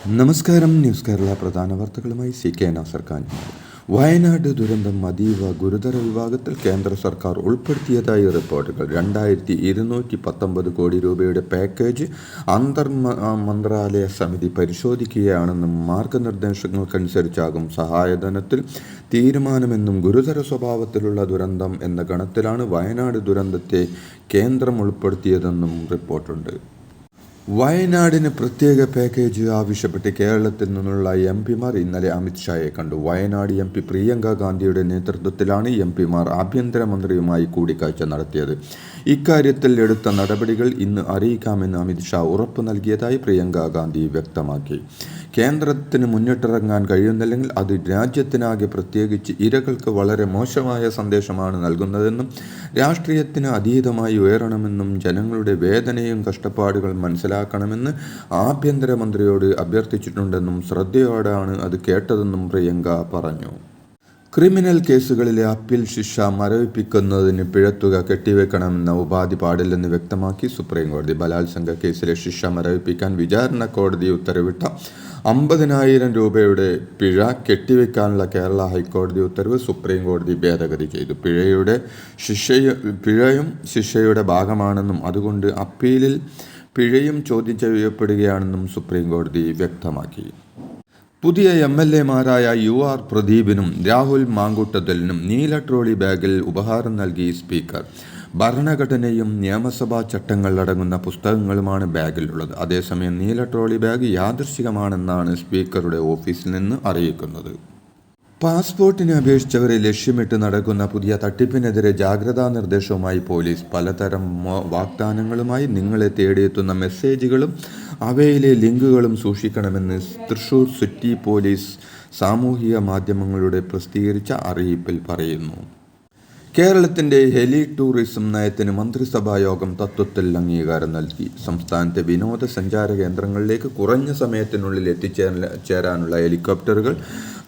നമസ്കാരം. ന്യൂസ് കേരള പ്രധാന വാർത്തകളുമായി CK നാസർ ഖാൻ. വയനാട് ദുരന്തം അതീവ ഗുരുതര വിഭാഗത്തിൽ കേന്ദ്ര സർക്കാർ ഉൾപ്പെടുത്തിയതായി റിപ്പോർട്ടുകൾ. 2219 കോടി രൂപയുടെ പാക്കേജ് മന്ത്രാലയ സമിതി പരിശോധിക്കുകയാണെന്നും മാർഗനിർദ്ദേശങ്ങൾക്കനുസരിച്ചാകും സഹായധനത്തിൽ തീരുമാനമെന്നും ഗുരുതര സ്വഭാവത്തിലുള്ള ദുരന്തം എന്ന ഗണത്തിലാണ് വയനാട് ദുരന്തത്തെ കേന്ദ്രം ഉൾപ്പെടുത്തിയതെന്നും റിപ്പോർട്ടുണ്ട്. വയനാടിന് പ്രത്യേക പാക്കേജ് ആവശ്യപ്പെട്ട് കേരളത്തിൽ നിന്നുള്ള MPമാർ ഇന്നലെ അമിത്ഷായെ കണ്ടു. വയനാട് MP പ്രിയങ്ക ഗാന്ധിയുടെ നേതൃത്വത്തിലാണ് MPമാർ ആഭ്യന്തരമന്ത്രിയുമായി കൂടിക്കാഴ്ച നടത്തിയത്. ഇക്കാര്യത്തിൽ എടുത്ത നടപടികൾ ഇന്ന് അറിയിക്കാമെന്ന് അമിത്ഷാ ഉറപ്പു നൽകിയതായി പ്രിയങ്ക ഗാന്ധി വ്യക്തമാക്കി. കേന്ദ്രത്തിന് മുന്നിട്ടിറങ്ങാൻ കഴിയുന്നില്ലെങ്കിൽ അത് രാജ്യത്തിനാകെ പ്രത്യേകിച്ച് ഇരകൾക്ക് വളരെ മോശമായ സന്ദേശമാണ് നൽകുന്നതെന്നും രാഷ്ട്രീയത്തിന് അതീതമായി ഉയരണമെന്നും ജനങ്ങളുടെ വേദനയും കഷ്ടപ്പാടുകൾ മനസ്സിലാക്കണമെന്ന് ആഭ്യന്തരമന്ത്രിയോട് അഭ്യർത്ഥിച്ചിട്ടുണ്ടെന്നും ശ്രദ്ധയോടെയാണ് അത് കേട്ടതെന്നും പ്രിയങ്ക പറഞ്ഞു. ക്രിമിനൽ കേസുകളിലെ അപ്പീൽ ശിക്ഷ മരവിപ്പിക്കുന്നതിന് പിഴത്തുക കെട്ടിവെക്കണമെന്ന ഉപാധി പാടില്ലെന്ന് വ്യക്തമാക്കി സുപ്രീംകോടതി. ബലാത്സംഗ കേസിലെ ശിക്ഷ മരവിപ്പിക്കാൻ വിചാരണ കോടതി ഉത്തരവിട്ട 50,000 രൂപയുടെ പിഴ കെട്ടിവെക്കാനുള്ള കേരള ഹൈക്കോടതി ഉത്തരവ് സുപ്രീംകോടതി ഭേദഗതി ചെയ്തു. പിഴയും ശിക്ഷയുടെ ഭാഗമാണെന്നും അതുകൊണ്ട് അപ്പീലിൽ പിഴയും ചോദ്യം ചെയ്യപ്പെടുകയാണെന്നും സുപ്രീംകോടതി വ്യക്തമാക്കി. പുതിയ MLAമാരായ UR പ്രദീപിനും രാഹുൽ മാങ്കൂട്ടത്തിലിനും നീല ട്രോളി ബാഗിൽ ഉപഹാരം നൽകി സ്പീക്കർ. ഭരണഘടനയും നിയമസഭാ ചട്ടങ്ങൾ അടങ്ങുന്ന പുസ്തകങ്ങളുമാണ് ബാഗിലുള്ളത്. അതേസമയം നീല ട്രോളി ബാഗ് യാദൃശ്ചികമാണെന്നാണ് സ്പീക്കറുടെ ഓഫീസിൽ നിന്ന് അറിയിക്കുന്നത്. പാസ്പോർട്ടിന് അപേക്ഷിച്ചവരെ ലക്ഷ്യമിട്ട് നടക്കുന്ന പുതിയ തട്ടിപ്പിനെതിരെ ജാഗ്രതാ നിർദ്ദേശവുമായി പോലീസ്. പലതരം വാഗ്ദാനങ്ങളുമായി നിങ്ങളെ തേടിയെത്തുന്ന മെസ്സേജുകളും അവയിലെ ലിങ്കുകളും സൂക്ഷിക്കണമെന്ന് തൃശൂർ സിറ്റി പോലീസ് സാമൂഹിക മാധ്യമങ്ങളിലൂടെ പ്രസിദ്ധീകരിച്ച അറിയിപ്പിൽ പറയുന്നു. കേരളത്തിൻ്റെ ഹെലി ടൂറിസം നയത്തിന് മന്ത്രിസഭാ യോഗം തത്വത്തിൽ അംഗീകാരം നൽകി. സംസ്ഥാനത്തെ വിനോദസഞ്ചാര കേന്ദ്രങ്ങളിലേക്ക് കുറഞ്ഞ സമയത്തിനുള്ളിൽ എത്തിച്ചേരാനുള്ള ഹെലികോപ്റ്ററുകൾ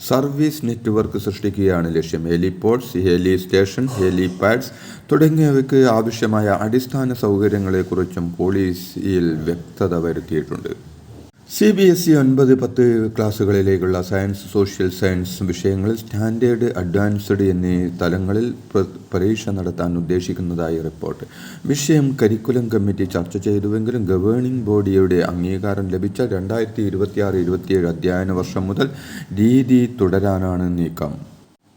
സർവീസ് നെറ്റ്വർക്ക് സൃഷ്ടിക്കുകയാണ് ലക്ഷ്യം. ഹെലിപോഡ്സ്, ഹെലി സ്റ്റേഷൻ, ഹെലിപാഡ്സ് തുടങ്ങിയവയ്ക്ക് ആവശ്യമായ അടിസ്ഥാന സൗകര്യങ്ങളെക്കുറിച്ചും പോളിസിയിൽ വ്യക്തത വരുത്തിയിട്ടുണ്ട്. CBSE 9-10 ക്ലാസുകളിലേക്കുള്ള സയൻസ്, സോഷ്യൽ സയൻസ് വിഷയങ്ങളിൽ സ്റ്റാൻഡേർഡ്, അഡ്വാൻസ്ഡ് എന്നീ തലങ്ങളിൽ പരീക്ഷ നടത്താൻ ഉദ്ദേശിക്കുന്നതായി റിപ്പോർട്ട്. വിഷയം കരിക്കുലം കമ്മിറ്റി ചർച്ച ചെയ്തുവെങ്കിലും ഗവേണിംഗ് ബോഡിയുടെ അംഗീകാരം ലഭിച്ച 2026-27 അധ്യയന വർഷം മുതൽ രീതി തുടരാനാണ് നീക്കം.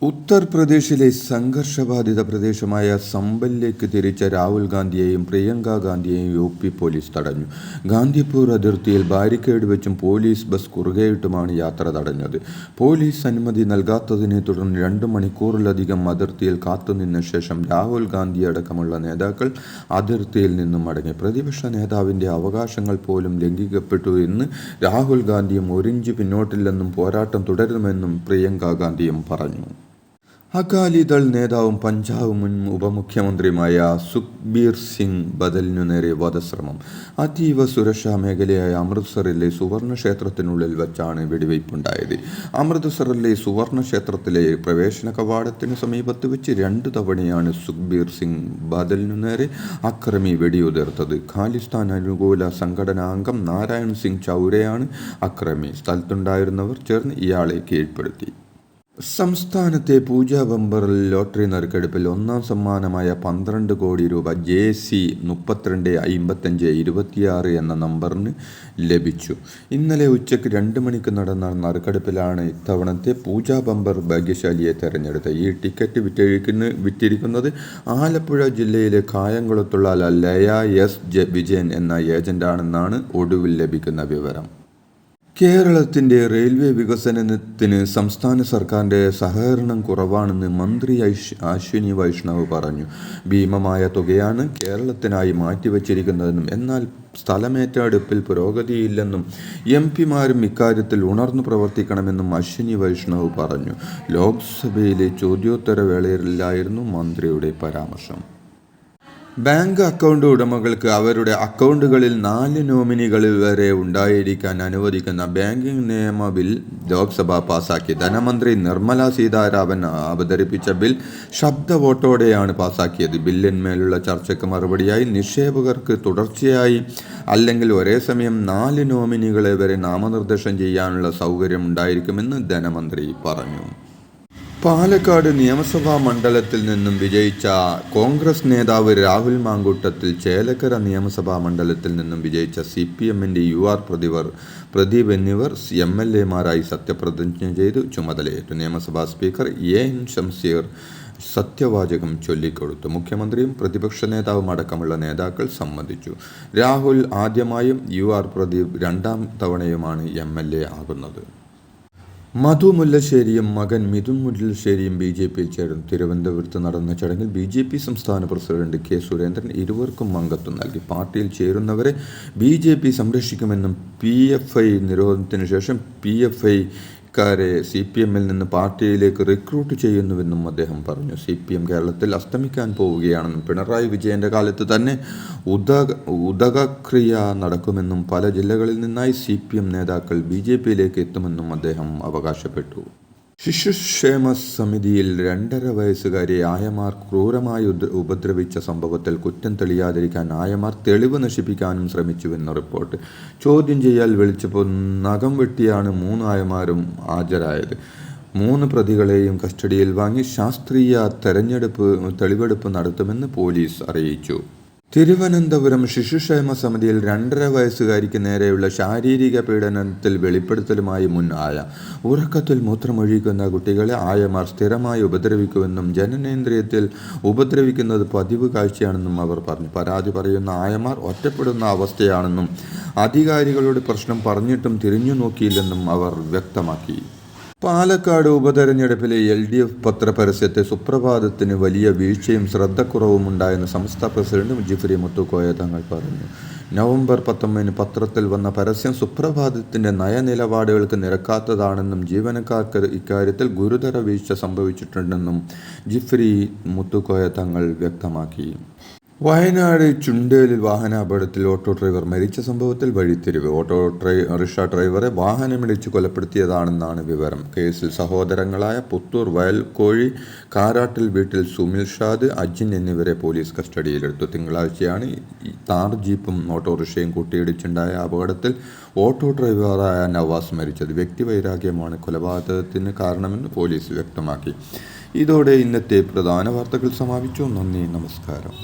ഉത്തർപ്രദേശിലെ സംഘർഷബാധിത പ്രദേശമായ സംബലിലേക്ക് തിരിച്ച രാഹുൽ ഗാന്ധിയെയും പ്രിയങ്ക ഗാന്ധിയെയും UP പോലീസ് തടഞ്ഞു. ഗാന്ധിപൂർ അതിർത്തിയിൽ ബാരിക്കേഡ് വെച്ചും പോലീസ് ബസ് കുറുകെയിട്ടുമാണ് യാത്ര തടഞ്ഞത്. പോലീസ് അനുമതി നൽകാത്തതിനെ തുടർന്ന് 2 മണിക്കൂറിലധികം അതിർത്തിയിൽ കാത്തുനിന്ന ശേഷം രാഹുൽ ഗാന്ധി അടക്കമുള്ള നേതാക്കൾ അതിർത്തിയിൽ നിന്നും മടങ്ങി. പ്രതിപക്ഷ നേതാവിൻ്റെ അവകാശങ്ങൾ പോലും ലംഘിക്കപ്പെട്ടു എന്ന് രാഹുൽ ഗാന്ധിയും ഒരിഞ്ച് പിന്നോട്ടില്ലെന്നും പോരാട്ടം തുടരുമെന്നും പ്രിയങ്ക ഗാന്ധിയും പറഞ്ഞു. അകാലിദൾ നേതാവും പഞ്ചാബ് മുൻ ഉപമുഖ്യമന്ത്രിയുമായ സുഖ്ബീർ സിംഗ് ബദലിനു നേരെ വധശ്രമം. അതീവ സുരക്ഷാ മേഖലയായ അമൃത്സറിലെ സുവർണ ക്ഷേത്രത്തിനുള്ളിൽ വച്ചാണ് വെടിവയ്പുണ്ടായത്. അമൃത്സറിലെ സുവർണ ക്ഷേത്രത്തിലെ പ്രവേശന കവാടത്തിനു സമീപത്ത് വെച്ച് 2 തവണയാണ് സുഖ്ബീർ സിംഗ് ബദലിനു നേരെ അക്രമി വെടിയുതിർത്തത്. ഖാലിസ്ഥാൻ അനുകൂല സംഘടനാ അംഗം നാരായൺ സിംഗ് ചൗരയാണ് അക്രമി. സ്ഥലത്തുണ്ടായിരുന്നവർ ചേർന്ന് ഇയാളെ കീഴ്പ്പെടുത്തി. സംസ്ഥാനത്തെ പൂജ ബമ്പറിൽ ലോട്ടറി നറുക്കെടുപ്പിൽ ഒന്നാം സമ്മാനമായ 12 കോടി രൂപ JC 325526 എന്ന നമ്പറിന് ലഭിച്ചു. ഇന്നലെ ഉച്ചയ്ക്ക് 2 മണിക്ക് നടന്ന നറുക്കെടുപ്പിലാണ് ഇത്തവണത്തെ പൂജ ബമ്പർ ഭാഗ്യശാലിയെ തെരഞ്ഞെടുത്തത്. ഈ ടിക്കറ്റ് വിറ്റിരിക്കുന്നത് ആലപ്പുഴ ജില്ലയിലെ കായംകുളത്തുള്ള ലയ S വിജയൻ എന്ന ഏജന്റാണെന്നാണ് ഒടുവിൽ ലഭിക്കുന്ന വിവരം. കേരളത്തിൻ്റെ റെയിൽവേ വികസനത്തിന് സംസ്ഥാന സർക്കാരിൻ്റെ സഹകരണം കുറവാണെന്ന് മന്ത്രി അശ്വിനി വൈഷ്ണവ് പറഞ്ഞു. ഭീമമായ തുകയാണ് കേരളത്തിനായി മാറ്റിവച്ചിരിക്കുന്നതെന്നും എന്നാൽ സ്ഥലമേറ്റെടുപ്പിൽ പുരോഗതിയില്ലെന്നും MPമാരും ഇക്കാര്യത്തിൽ ഉണർന്നു പ്രവർത്തിക്കണമെന്നും അശ്വിനി വൈഷ്ണവ് പറഞ്ഞു. ലോക്സഭയിലെ ചോദ്യോത്തര വേളയിലായിരുന്നു മന്ത്രിയുടെ പരാമർശം. ബാങ്ക് അക്കൗണ്ട് ഉടമകൾക്ക് അവരുടെ അക്കൗണ്ടുകളിൽ 4 നോമിനികൾ വരെ ഉണ്ടായിരിക്കാൻ അനുവദിക്കുന്ന ബാങ്കിംഗ് നിയമ ബിൽ ലോക്സഭ പാസാക്കി. ധനമന്ത്രി നിർമ്മല സീതാരാമൻ അവതരിപ്പിച്ച ബിൽ ശബ്ദ വോട്ടോടെയാണ് പാസാക്കിയത്. ബില്ലിന്മേലുള്ള ചർച്ചയ്ക്ക് മറുപടിയായി നിക്ഷേപകർക്ക് തുടർച്ചയായി അല്ലെങ്കിൽ ഒരേ സമയം 4 നോമിനികളെ വരെ നാമനിർദ്ദേശം ചെയ്യാനുള്ള സൗകര്യം ഉണ്ടായിരിക്കുമെന്ന് ധനമന്ത്രി പറഞ്ഞു. പാലക്കാട് നിയമസഭാ മണ്ഡലത്തിൽ നിന്നും വിജയിച്ച കോൺഗ്രസ് നേതാവ് രാഹുൽ മാങ്കൂട്ടത്തിൽ ചേലക്കര നിയമസഭാ മണ്ഡലത്തിൽ നിന്നും വിജയിച്ച CPMന്റെ UR പ്രദീപ് എന്നിവർ MLAമാരായി സത്യപ്രതിജ്ഞ ചെയ്തു ചുമതലയേറ്റു. നിയമസഭാ സ്പീക്കർ AN ഷംസീർ സത്യവാചകം ചൊല്ലിക്കൊടുത്തു. മുഖ്യമന്ത്രിയും പ്രതിപക്ഷ നേതാവും അടക്കമുള്ള നേതാക്കൾ സംബന്ധിച്ചു. രാഹുൽ ആദ്യമായും UR പ്രദീപ് 2ാം തവണയുമാണ് MLA ആകുന്നത്. മധു മുല്ലശ്ശേരിയും മകൻ മിഥുൻ മുല്ലശ്ശേരിയും BJPയിൽ ചേർന്നു. തിരുവനന്തപുരത്ത് നടന്ന ചടങ്ങിൽ BJP സംസ്ഥാന പ്രസിഡന്റ് K സുരേന്ദ്രൻ ഇരുവർക്കും അംഗത്വം നൽകി. പാർട്ടിയിൽ ചേരുന്നവരെ BJP സംരക്ഷിക്കുമെന്നും PFI നിരോധനത്തിനു ശേഷം PFIക്കാരെ CPMൽ നിന്ന് പാർട്ടിയിലേക്ക് റിക്രൂട്ട് ചെയ്യുന്നുവെന്നും അദ്ദേഹം പറഞ്ഞു. CPM കേരളത്തിൽ അസ്തമിക്കാൻ പോവുകയാണെന്നും പിണറായി വിജയന്റെ കാലത്ത് തന്നെ ഉദകക്രിയ നടക്കുമെന്നും പല ജില്ലകളിൽ നിന്നായി CPM നേതാക്കൾ BJPയിലേക്ക് എത്തുമെന്നും അദ്ദേഹം അവകാശപ്പെട്ടു. ശിശുക്ഷേമ സമിതിയിൽ 2.5 വയസ്സുകാരിയെ ആയമാർ ക്രൂരമായി ഉപദ്രവിച്ച സംഭവത്തിൽ കുറ്റം തെളിയാതിരിക്കാൻ ആയമാർ തെളിവ് നശിപ്പിക്കാനും ശ്രമിച്ചുവെന്ന് റിപ്പോർട്ട്. ചോദ്യം ചെയ്യാൻ വിളിച്ചപ്പോൾ നഖം വെട്ടിയാണ് 3 ആയമാരും ഹാജരായത്. 3 പ്രതികളെയും കസ്റ്റഡിയിൽ വാങ്ങി ശാസ്ത്രീയ തെളിവെടുപ്പ് നടത്തുമെന്ന് പോലീസ് അറിയിച്ചു. തിരുവനന്തപുരം ശിശുക്ഷേമ സമിതിയിൽ 2.5 വയസ്സുകാരിക്ക് നേരെയുള്ള ശാരീരിക പീഡനത്തിൽ വെളിപ്പെടുത്തലുമായി മുൻ ആയ. ഉറക്കത്തിൽ മൂത്രമൊഴിക്കുന്ന കുട്ടികളെ ആയമാർ സ്ഥിരമായി ഉപദ്രവിക്കുമെന്നും ജനനേന്ദ്രിയത്തിൽ ഉപദ്രവിക്കുന്നത് പതിവ് കാഴ്ചയാണെന്നും അവർ പറഞ്ഞു. പരാതി പറയുന്ന ആയമാർ ഒറ്റപ്പെടുന്ന അവസ്ഥയാണെന്നും അധികാരികളോട് പ്രശ്നം പറഞ്ഞിട്ടും തിരിഞ്ഞു നോക്കിയില്ലെന്നും അവർ വ്യക്തമാക്കി. പാലക്കാട് ഉപതെരഞ്ഞെടുപ്പിലെ LDF പത്രപരസ്യത്തെ സുപ്രഭാതത്തിന് വലിയ വീഴ്ചയും ശ്രദ്ധക്കുറവും ഉണ്ടായെന്ന് സംസ്ഥാന പ്രസിഡന്റ് ജിഫ്രി മുത്തുക്കോയ തങ്ങൾ പറഞ്ഞു. നവംബർ 19 പത്രത്തിൽ വന്ന പരസ്യം സുപ്രഭാതത്തിന്റെ നയനിലപാടുകൾക്ക് നിരക്കാത്തതാണെന്നും ജീവനക്കാർക്ക് ഇക്കാര്യത്തിൽ ഗുരുതര വീഴ്ച സംഭവിച്ചിട്ടുണ്ടെന്നും ജിഫ്രി മുത്തുക്കോയ തങ്ങൾ വ്യക്തമാക്കി. വയനാട് ചുണ്ടേലിൽ വാഹനാപകടത്തിൽ ഓട്ടോ ഡ്രൈവർ മരിച്ച സംഭവത്തിൽ വഴിത്തിരിവ്. റിക്ഷ ഡ്രൈവറെ വാഹനമിടിച്ച് കൊലപ്പെടുത്തിയതാണെന്നാണ് വിവരം. കേസിൽ സഹോദരങ്ങളായ പുത്തൂർ വയൽക്കോഴി കാരാട്ടിൽ വീട്ടിൽ സുമിൽ ഷാദ്, അജിൻ എന്നിവരെ പോലീസ് കസ്റ്റഡിയിലെടുത്തു. തിങ്കളാഴ്ചയാണ് താർ ജീപ്പും ഓട്ടോറിക്ഷയും കൂട്ടിയിടിച്ചുണ്ടായ അപകടത്തിൽ ഓട്ടോ ഡ്രൈവറായ നവാസ് മരിച്ചത്. വ്യക്തിവൈരാഗ്യമാണ് കൊലപാതകത്തിന് കാരണമെന്ന് പോലീസ് വ്യക്തമാക്കി. ഇതോടെ ഇന്നത്തെ പ്രധാന വാർത്തകൾ സമാപിച്ചു. നന്ദി, നമസ്കാരം.